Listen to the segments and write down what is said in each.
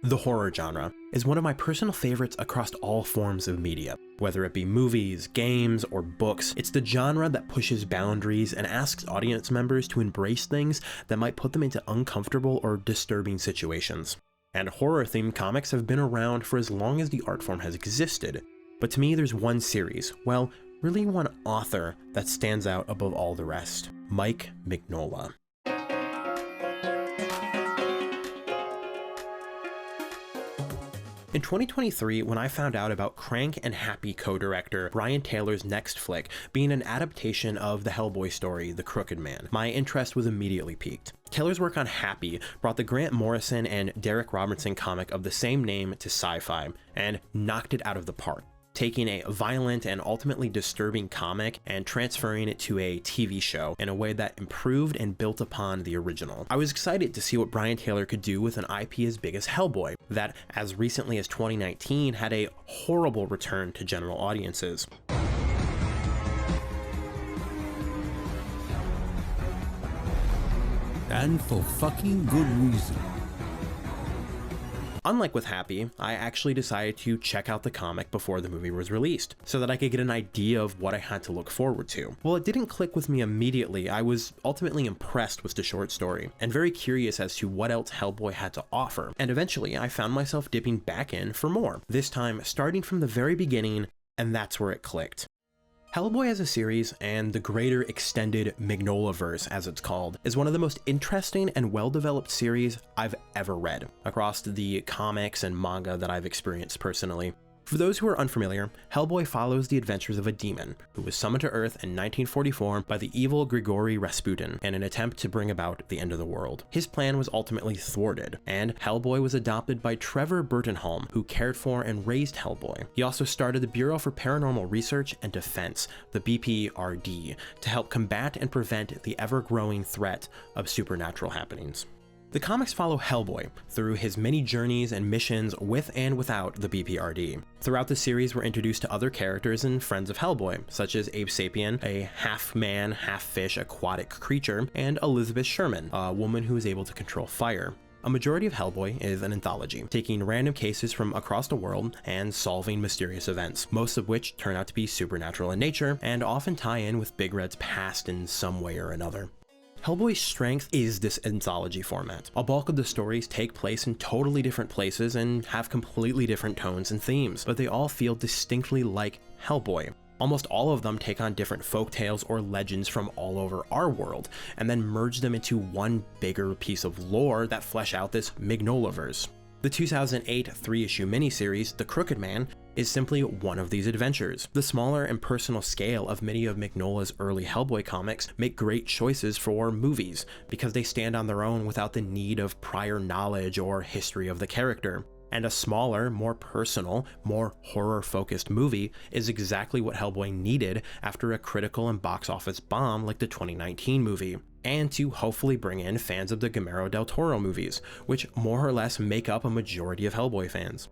The horror genre is one of my personal favorites across all forms of media. Whether it be movies, games, or books, it's the genre that pushes boundaries and asks audience members to embrace things that might put them into uncomfortable or disturbing situations. And horror-themed comics have been around for as long as the art form has existed. But to me, there's one series, well, really one author that stands out above all the rest: Mike Mignola. In 2023, when I found out about Crank and Happy co-director Brian Taylor's next flick being an adaptation of the Hellboy story, The Crooked Man, my interest was immediately piqued. Taylor's work on Happy brought the Grant Morrison and Derek Robertson comic of the same name to sci-fi, and knocked it out of the park, taking a violent and ultimately disturbing comic and transferring it to a TV show in a way that improved and built upon the original. I was excited to see what Brian Taylor could do with an IP as big as Hellboy, that as recently as 2019 had a horrible return to general audiences. And for fucking good reason. Unlike with Happy, I actually decided to check out the comic before the movie was released, so that I could get an idea of what I had to look forward to. While it didn't click with me immediately, I was ultimately impressed with the short story, and very curious as to what else Hellboy had to offer, and eventually I found myself dipping back in for more, this time starting from the very beginning, and that's where it clicked. Hellboy as a series, and the greater extended Magnolverse as it's called, is one of the most interesting and well-developed series I've ever read, across the comics and manga that I've experienced personally. For those who are unfamiliar, Hellboy follows the adventures of a demon who was summoned to Earth in 1944 by the evil Grigory Rasputin in an attempt to bring about the end of the world. His plan was ultimately thwarted, and Hellboy was adopted by Trevor Burtonholm, who cared for and raised Hellboy. He also started the Bureau for Paranormal Research and Defense, the BPRD, to help combat and prevent the ever-growing threat of supernatural happenings. The comics follow Hellboy through his many journeys and missions with and without the BPRD. Throughout the series, we're introduced to other characters and friends of Hellboy, such as Abe Sapien, a half-man, half-fish aquatic creature, and Elizabeth Sherman, a woman who is able to control fire. A majority of Hellboy is an anthology, taking random cases from across the world and solving mysterious events, most of which turn out to be supernatural in nature and often tie in with Big Red's past in some way or another. Hellboy's strength is this anthology format. A bulk of the stories take place in totally different places and have completely different tones and themes, but they all feel distinctly like Hellboy. Almost all of them take on different folktales or legends from all over our world, and then merge them into one bigger piece of lore that flesh out this Magnolverse. The 2008 3-issue miniseries, The Crooked Man, is simply one of these adventures. The smaller and personal scale of many of Mignola's early Hellboy comics make great choices for movies, because they stand on their own without the need of prior knowledge or history of the character. And a smaller, more personal, more horror-focused movie is exactly what Hellboy needed after a critical and box office bomb like the 2019 movie, and to hopefully bring in fans of the Guillermo del Toro movies, which more or less make up a majority of Hellboy fans.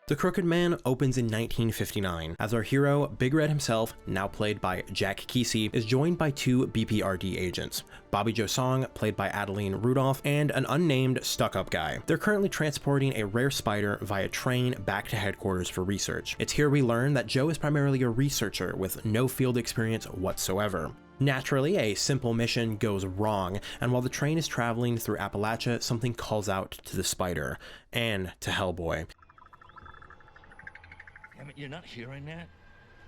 The Crooked Man opens in 1959, as our hero, Big Red himself, now played by Jack Kesey, is joined by two BPRD agents, Bobby Joe Song, played by Adeline Rudolph, and an unnamed stuck-up guy. They're currently transporting a rare spider via train back to headquarters for research. It's here we learn that Joe is primarily a researcher with no field experience whatsoever. Naturally, a simple mission goes wrong, and while the train is traveling through Appalachia, something calls out to the spider, and to Hellboy. Damn it, you're not hearing that?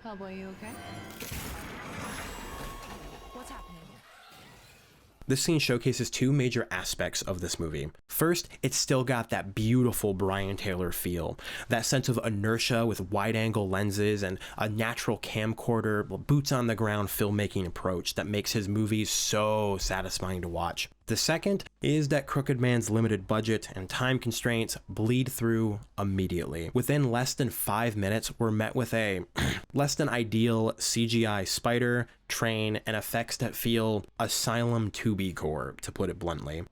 Hellboy, you okay? What's happening? This scene showcases two major aspects of this movie. First, it's still got that beautiful Brian Taylor feel, that sense of inertia with wide-angle lenses and a natural camcorder, boots-on-the-ground filmmaking approach that makes his movies so satisfying to watch. The second is that Crooked Man's limited budget and time constraints bleed through immediately. Within less than 5 minutes, we're met with a less than ideal CGI spider, train, and effects that feel Asylum 2B core, to put it bluntly.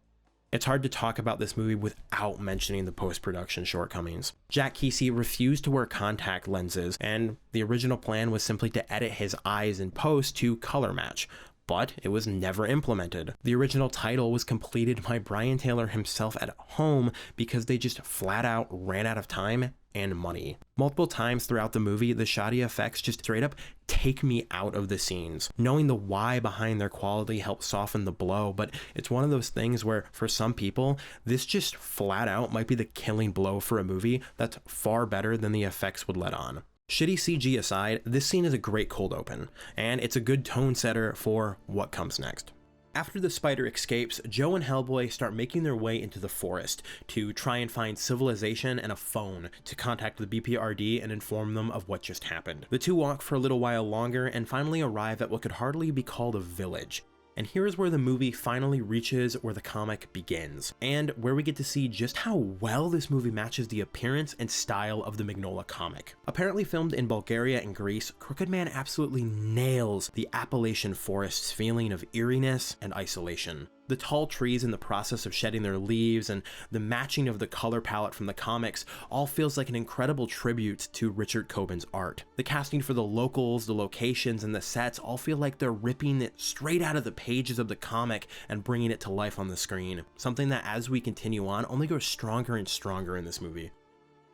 It's hard to talk about this movie without mentioning the post-production shortcomings. Jack Kesey refused to wear contact lenses, and the original plan was simply to edit his eyes in post to color match, but it was never implemented. The original title was completed by Brian Taylor himself at home because they just flat out ran out of time and money. Multiple times throughout the movie, the shoddy effects just straight up take me out of the scenes. Knowing the why behind their quality helps soften the blow, but it's one of those things where for some people, this just flat out might be the killing blow for a movie that's far better than the effects would let on. Shitty CG aside, this scene is a great cold open, and it's a good tone setter for what comes next. After the spider escapes, Joe and Hellboy start making their way into the forest to try and find civilization and a phone to contact the BPRD and inform them of what just happened. The two walk for a little while longer and finally arrive at what could hardly be called a village. And here's where the movie finally reaches where the comic begins, and where we get to see just how well this movie matches the appearance and style of the Mignola comic. Apparently filmed in Bulgaria and Greece, Crooked Man absolutely nails the Appalachian forest's feeling of eeriness and isolation. The tall trees in the process of shedding their leaves and the matching of the color palette from the comics all feels like an incredible tribute to Richard Coben's art. The casting for the locals, the locations, and the sets all feel like they're ripping it straight out of the pages of the comic and bringing it to life on the screen, something that as we continue on only grows stronger and stronger in this movie.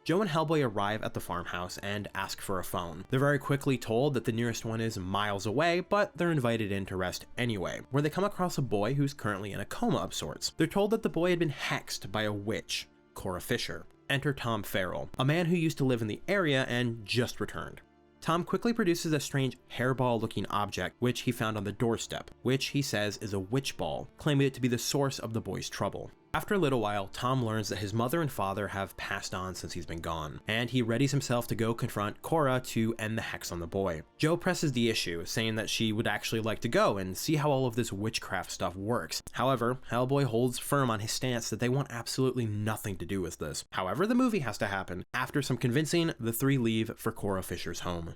Joe and Hellboy arrive at the farmhouse and ask for a phone. They're very quickly told that the nearest one is miles away, but they're invited in to rest anyway, where they come across a boy who's currently in a coma of sorts. They're told that the boy had been hexed by a witch, Cora Fisher. Enter Tom Farrell, a man who used to live in the area and just returned. Tom quickly produces a strange hairball-looking object, which he found on the doorstep, which he says is a witch ball, claiming it to be the source of the boy's trouble. After a little while, Tom learns that his mother and father have passed on since he's been gone, and he readies himself to go confront Cora to end the hex on the boy. Joe presses the issue, saying that she would actually like to go and see how all of this witchcraft stuff works. However, Hellboy holds firm on his stance that they want absolutely nothing to do with this. However, the movie has to happen. After some convincing, the three leave for Cora Fisher's home.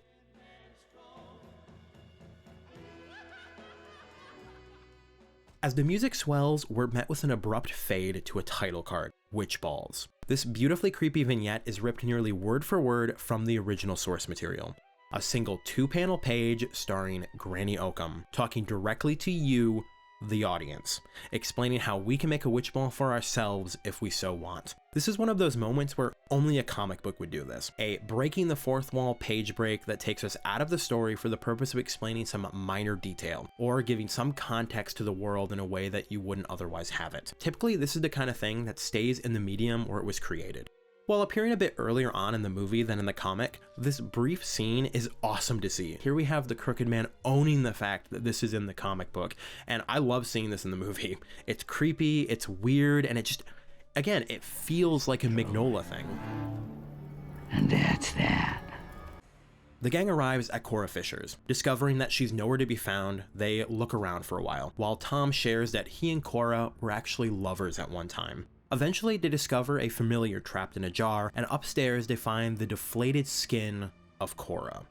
As the music swells, we're met with an abrupt fade to a title card, Witch Balls. This beautifully creepy vignette is ripped nearly word for word from the original source material. A single 2-panel page starring Granny Oakham, talking directly to you, the audience, explaining how we can make a witch ball for ourselves if we so want. This is one of those moments where only a comic book would do this. A breaking the fourth wall page break that takes us out of the story for the purpose of explaining some minor detail, or giving some context to the world in a way that you wouldn't otherwise have it. Typically, this is the kind of thing that stays in the medium where it was created. While appearing a bit earlier on in the movie than in the comic, this brief scene is awesome to see. Here we have the Crooked Man owning the fact that this is in the comic book, and I love seeing this in the movie. It's creepy, it's weird, and it just, again, it feels like a Mignola thing. And that's that. The gang arrives at Cora Fisher's. Discovering that she's nowhere to be found, they look around for a while Tom shares that he and Cora were actually lovers at one time. Eventually, they discover a familiar trapped in a jar, and upstairs they find the deflated skin of Cora.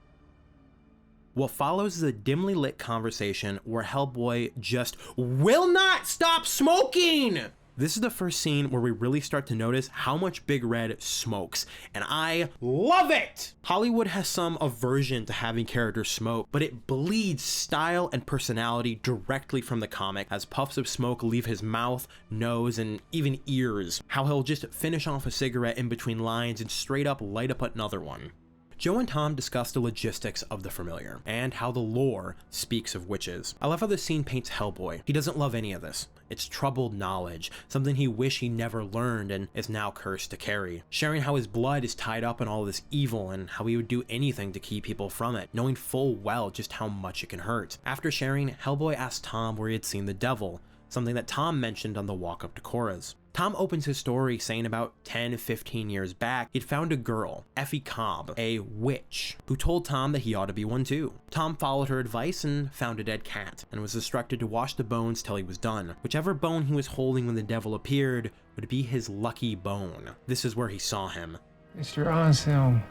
What follows is a dimly lit conversation where Hellboy just will not stop smoking! This is the first scene where we really start to notice how much Big Red smokes, and I love it! Hollywood has some aversion to having characters smoke, but it bleeds style and personality directly from the comic as puffs of smoke leave his mouth, nose, and even ears. How he'll just finish off a cigarette in between lines and straight up light up another one. Joe and Tom discuss the logistics of the familiar, and how the lore speaks of witches. I love how the scene paints Hellboy. He doesn't love any of this. It's troubled knowledge, something he wished he never learned and is now cursed to carry. Sharing how his blood is tied up in all this evil and how he would do anything to keep people from it, knowing full well just how much it can hurt. After sharing, Hellboy asked Tom where he had seen the devil, something that Tom mentioned on the walk up to Cora's. Tom opens his story saying about 10-15 years back, he'd found a girl, Effie Cobb, a witch, who told Tom that he ought to be one too. Tom followed her advice and found a dead cat, and was instructed to wash the bones till he was done. Whichever bone he was holding when the devil appeared would be his lucky bone. This is where he saw him. Mr. Anselm,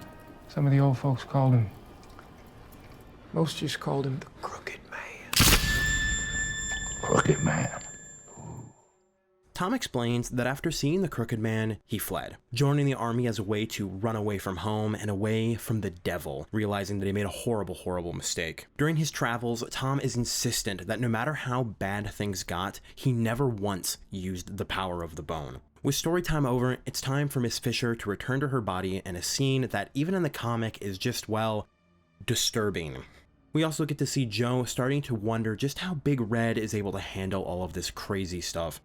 some of the old folks called him. Most just called him the Crooked Man. Crooked Man. Tom explains that after seeing the Crooked Man, he fled, joining the army as a way to run away from home and away from the devil, realizing that he made a horrible, horrible mistake. During his travels, Tom is insistent that no matter how bad things got, he never once used the power of the bone. With story time over, it's time for Miss Fisher to return to her body in a scene that even in the comic is just, well, disturbing. We also get to see Joe starting to wonder just how Big Red is able to handle all of this crazy stuff.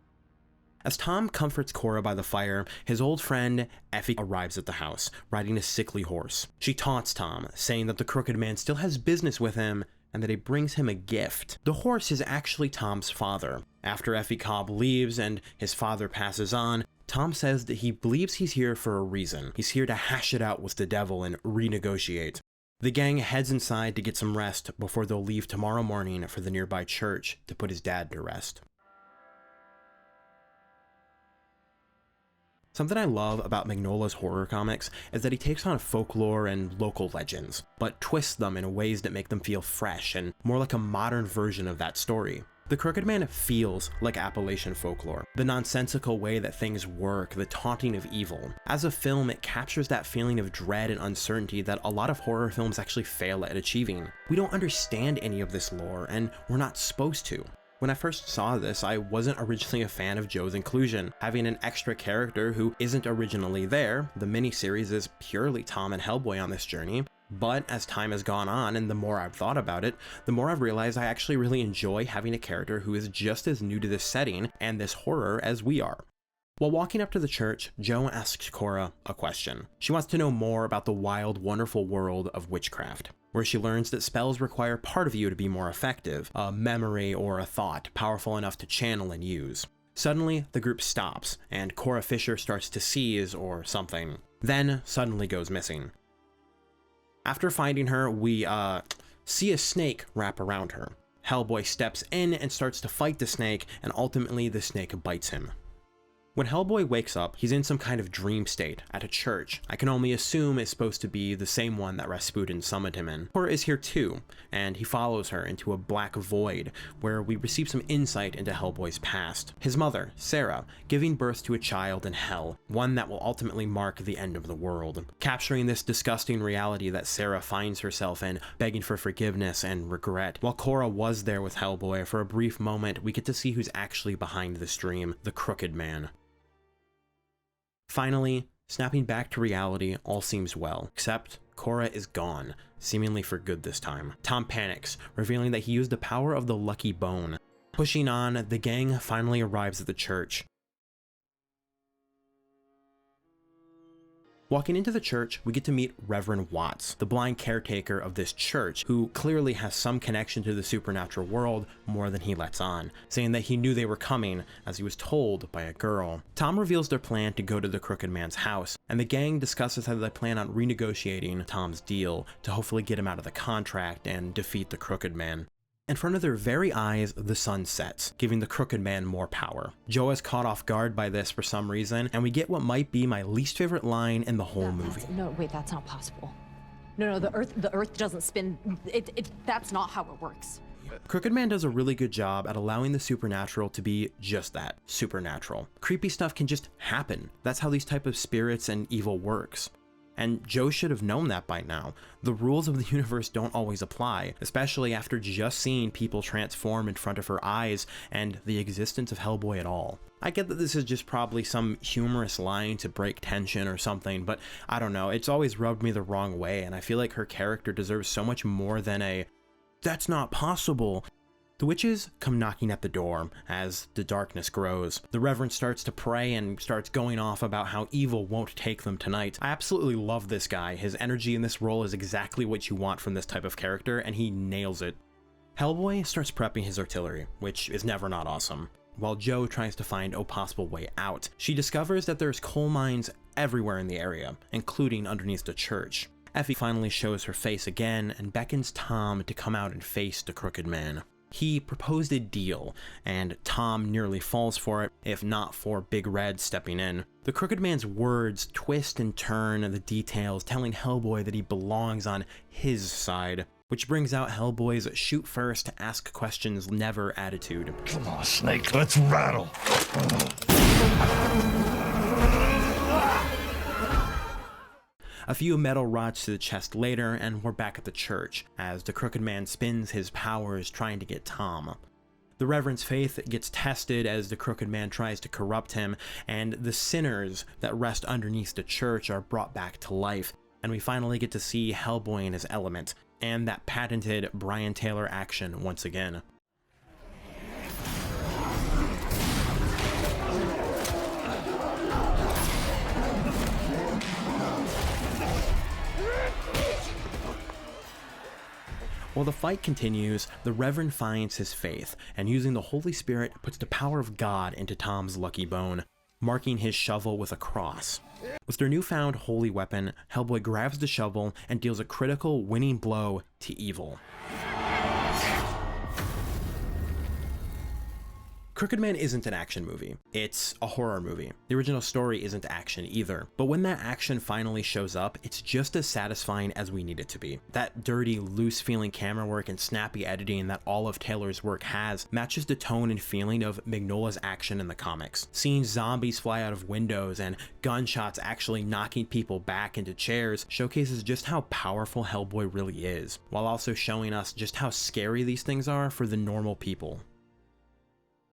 As Tom comforts Cora by the fire, his old friend Effie arrives at the house, riding a sickly horse. She taunts Tom, saying that the Crooked Man still has business with him and that he brings him a gift. The horse is actually Tom's father. After Effie Cobb leaves and his father passes on, Tom says that he believes he's here for a reason. He's here to hash it out with the devil and renegotiate. The gang heads inside to get some rest before they'll leave tomorrow morning for the nearby church to put his dad to rest. Something I love about Mignola's horror comics is that he takes on folklore and local legends, but twists them in ways that make them feel fresh and more like a modern version of that story. The Crooked Man feels like Appalachian folklore, the nonsensical way that things work, the taunting of evil. As a film, it captures that feeling of dread and uncertainty that a lot of horror films actually fail at achieving. We don't understand any of this lore, and we're not supposed to. When I first saw this, I wasn't originally a fan of Joe's inclusion. Having an extra character who isn't originally there, the miniseries is purely Tom and Hellboy on this journey, but as time has gone on and the more I've thought about it, the more I've realized I actually really enjoy having a character who is just as new to this setting and this horror as we are. While walking up to the church, Joe asks Cora a question. She wants to know more about the wild, wonderful world of witchcraft, where she learns that spells require part of you to be more effective, a memory or a thought powerful enough to channel and use. Suddenly, the group stops, and Cora Fisher starts to seize or something, then suddenly goes missing. After finding her, we, see a snake wrap around her. Hellboy steps in and starts to fight the snake, and ultimately the snake bites him. When Hellboy wakes up, he's in some kind of dream state at a church. I can only assume it's supposed to be the same one that Rasputin summoned him in. Cora is here too, and he follows her into a black void where we receive some insight into Hellboy's past. His mother, Sarah, giving birth to a child in hell, one that will ultimately mark the end of the world. Capturing this disgusting reality that Sarah finds herself in, begging for forgiveness and regret. While Cora was there with Hellboy, for a brief moment, we get to see who's actually behind this dream, the Crooked Man. Finally, snapping back to reality, all seems well, except Cora is gone, seemingly for good this time. Tom panics, revealing that he used the power of the lucky bone. Pushing on, the gang finally arrives at the church. Walking into the church, we get to meet Reverend Watts, the blind caretaker of this church, who clearly has some connection to the supernatural world more than he lets on, saying that he knew they were coming, as he was told by a girl. Tom reveals their plan to go to the Crooked Man's house, and the gang discusses how they plan on renegotiating Tom's deal to hopefully get him out of the contract and defeat the Crooked Man. In front of their very eyes, the sun sets, giving the Crooked Man more power. Joe is caught off guard by this for some reason, and we get what might be my least favorite line in the whole movie. No, wait, that's not possible. No, the Earth doesn't spin. That's not how it works. Crooked Man does a really good job at allowing the supernatural to be just that, supernatural. Creepy stuff can just happen. That's how these type of spirits and evil works. And Joe should have known that by now. The rules of the universe don't always apply, especially after just seeing people transform in front of her eyes and the existence of Hellboy at all. I get that this is just probably some humorous line to break tension or something, but I don't know, it's always rubbed me the wrong way, and I feel like her character deserves so much more than a, "That's not possible." The witches come knocking at the door as the darkness grows. The Reverend starts to pray and starts going off about how evil won't take them tonight. I absolutely love this guy. His energy in this role is exactly what you want from this type of character, and he nails it. Hellboy starts prepping his artillery, which is never not awesome. while Joe tries to find a possible way out. She discovers that there's coal mines everywhere in the area, including underneath the church. Effie finally shows her face again and beckons Tom to come out and face the Crooked Man. He proposed a deal, and Tom nearly falls for it, if not for Big Red stepping in. The Crooked Man's words twist and turn the details, telling Hellboy that he belongs on his side, which brings out Hellboy's shoot first, ask questions never attitude. Come on, Snake, let's rattle. A few metal rods to the chest later, and we're back at the church, as the Crooked Man spins his powers trying to get Tom. The Reverend's faith gets tested as the Crooked Man tries to corrupt him, and the sinners that rest underneath the church are brought back to life, and we finally get to see Hellboy in his element, and that patented Brian Taylor action once again. While the fight continues, the Reverend finds his faith, and using the Holy Spirit puts the power of God into Tom's lucky bone, marking his shovel with a cross. With their newfound holy weapon, Hellboy grabs the shovel and deals a critical winning blow to evil. Crooked Man isn't an action movie, it's a horror movie. The original story isn't action either, but when that action finally shows up, it's just as satisfying as we need it to be. That dirty, loose-feeling camera work and snappy editing that all of Taylor's work has matches the tone and feeling of Magnolverse action in the comics. Seeing zombies fly out of windows and gunshots actually knocking people back into chairs showcases just how powerful Hellboy really is, while also showing us just how scary these things are for the normal people.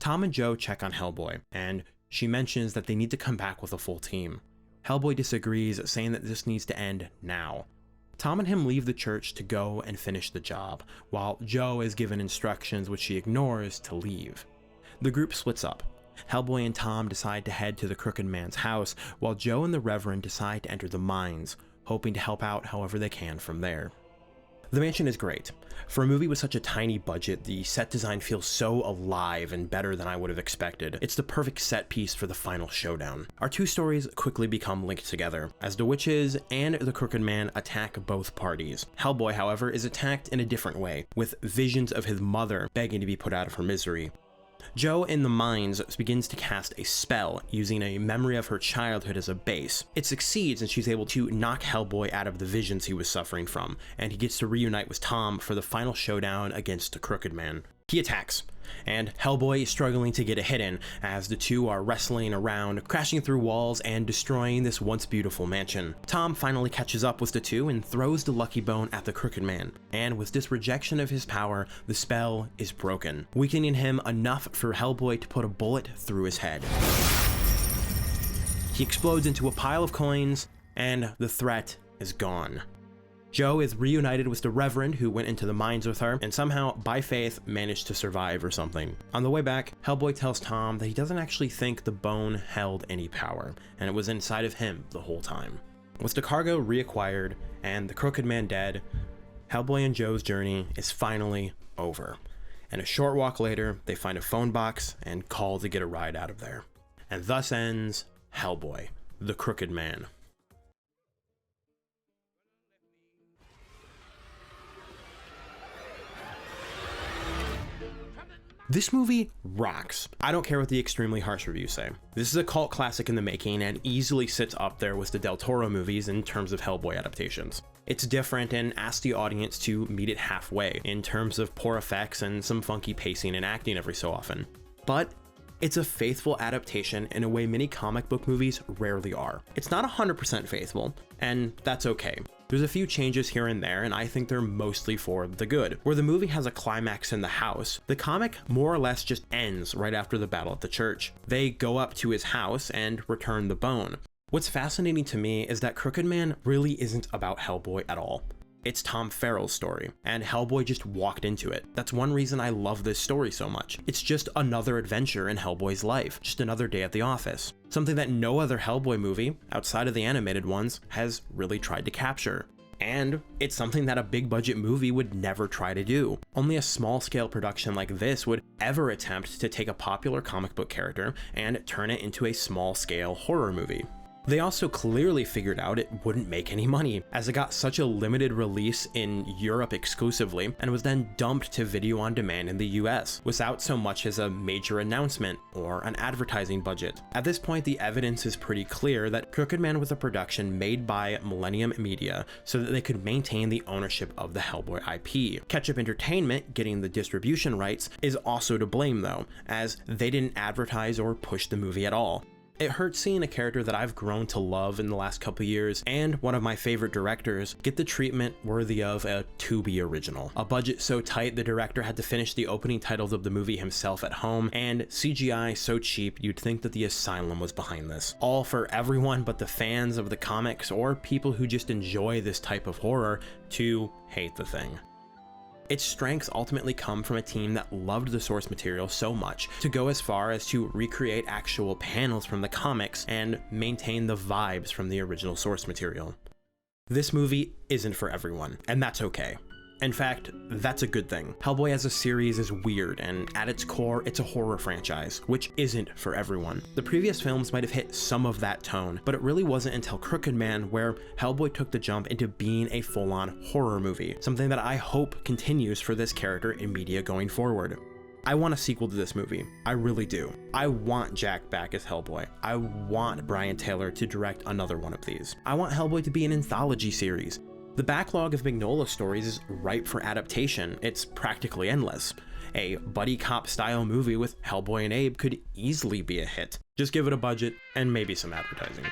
Tom and Joe check on Hellboy, and she mentions that they need to come back with a full team. Hellboy disagrees, saying that this needs to end now. Tom and him leave the church to go and finish the job, while Joe is given instructions which she ignores to leave. The group splits up. Hellboy and Tom decide to head to the Crooked Man's house, while Joe and the Reverend decide to enter the mines, hoping to help out however they can from there. The mansion is great. For a movie with such a tiny budget, the set design feels so alive and better than I would have expected. It's the perfect set piece for the final showdown. Our two stories quickly become linked together, as the witches and the Crooked Man attack both parties. Hellboy, however, is attacked in a different way, with visions of his mother begging to be put out of her misery. Joe in the mines begins to cast a spell using a memory of her childhood as a base. It succeeds and she's able to knock Hellboy out of the visions he was suffering from, and he gets to reunite with Tom for the final showdown against the Crooked Man. He attacks, and Hellboy is struggling to get a hit in as the two are wrestling around, crashing through walls and destroying this once beautiful mansion. Tom finally catches up with the two and throws the lucky bone at the Crooked Man, and with this rejection of his power, the spell is broken, weakening him enough for Hellboy to put a bullet through his head. He explodes into a pile of coins, and the threat is gone. Joe is reunited with the Reverend, who went into the mines with her, and somehow, by faith, managed to survive or something. On the way back, Hellboy tells Tom that he doesn't actually think the bone held any power, and it was inside of him the whole time. With the cargo reacquired and the Crooked Man dead, Hellboy and Joe's journey is finally over. And a short walk later, they find a phone box and call to get a ride out of there. And thus ends Hellboy, the Crooked Man. This movie rocks. I don't care what the extremely harsh reviews say. This is a cult classic in the making and easily sits up there with the Del Toro movies in terms of Hellboy adaptations. It's different and asks the audience to meet it halfway in terms of poor effects and some funky pacing and acting every so often. But it's a faithful adaptation in a way many comic book movies rarely are. It's not 100% faithful, and that's okay. There's a few changes here and there, and I think they're mostly for the good. Where the movie has a climax in the house, the comic more or less just ends right after the battle at the church. They go up to his house and return the bone. What's fascinating to me is that Crooked Man really isn't about Hellboy at all. It's Tom Farrell's story, and Hellboy just walked into it. That's one reason I love this story so much. It's just another adventure in Hellboy's life, just another day at the office. Something that no other Hellboy movie, outside of the animated ones, has really tried to capture. And it's something that a big budget movie would never try to do. Only a small scale production like this would ever attempt to take a popular comic book character and turn it into a small scale horror movie. They also clearly figured out it wouldn't make any money, as it got such a limited release in Europe exclusively and was then dumped to video on demand in the US, without so much as a major announcement or an advertising budget. At this point, the evidence is pretty clear that Crooked Man was a production made by Millennium Media so that they could maintain the ownership of the Hellboy IP. Ketchup Entertainment, getting the distribution rights, is also to blame though, as they didn't advertise or push the movie at all. It hurts seeing a character that I've grown to love in the last couple years, and one of my favorite directors, get the treatment worthy of a Tubi original. A budget so tight the director had to finish the opening titles of the movie himself at home, and CGI so cheap you'd think that the Asylum was behind this. All for everyone but the fans of the comics or people who just enjoy this type of horror to hate the thing. Its strengths ultimately come from a team that loved the source material so much to go as far as to recreate actual panels from the comics and maintain the vibes from the original source material. This movie isn't for everyone, and that's okay. In fact, that's a good thing. Hellboy as a series is weird, and at its core, it's a horror franchise, which isn't for everyone. The previous films might have hit some of that tone, but it really wasn't until Crooked Man where Hellboy took the jump into being a full-on horror movie, something that I hope continues for this character in media going forward. I want a sequel to this movie. I really do. I want Jack back as Hellboy. I want Brian Taylor to direct another one of these. I want Hellboy to be an anthology series. The backlog of Magnolverse stories is ripe for adaptation. It's practically endless. A buddy cop style movie with Hellboy and Abe could easily be a hit. Just give it a budget and maybe some advertising.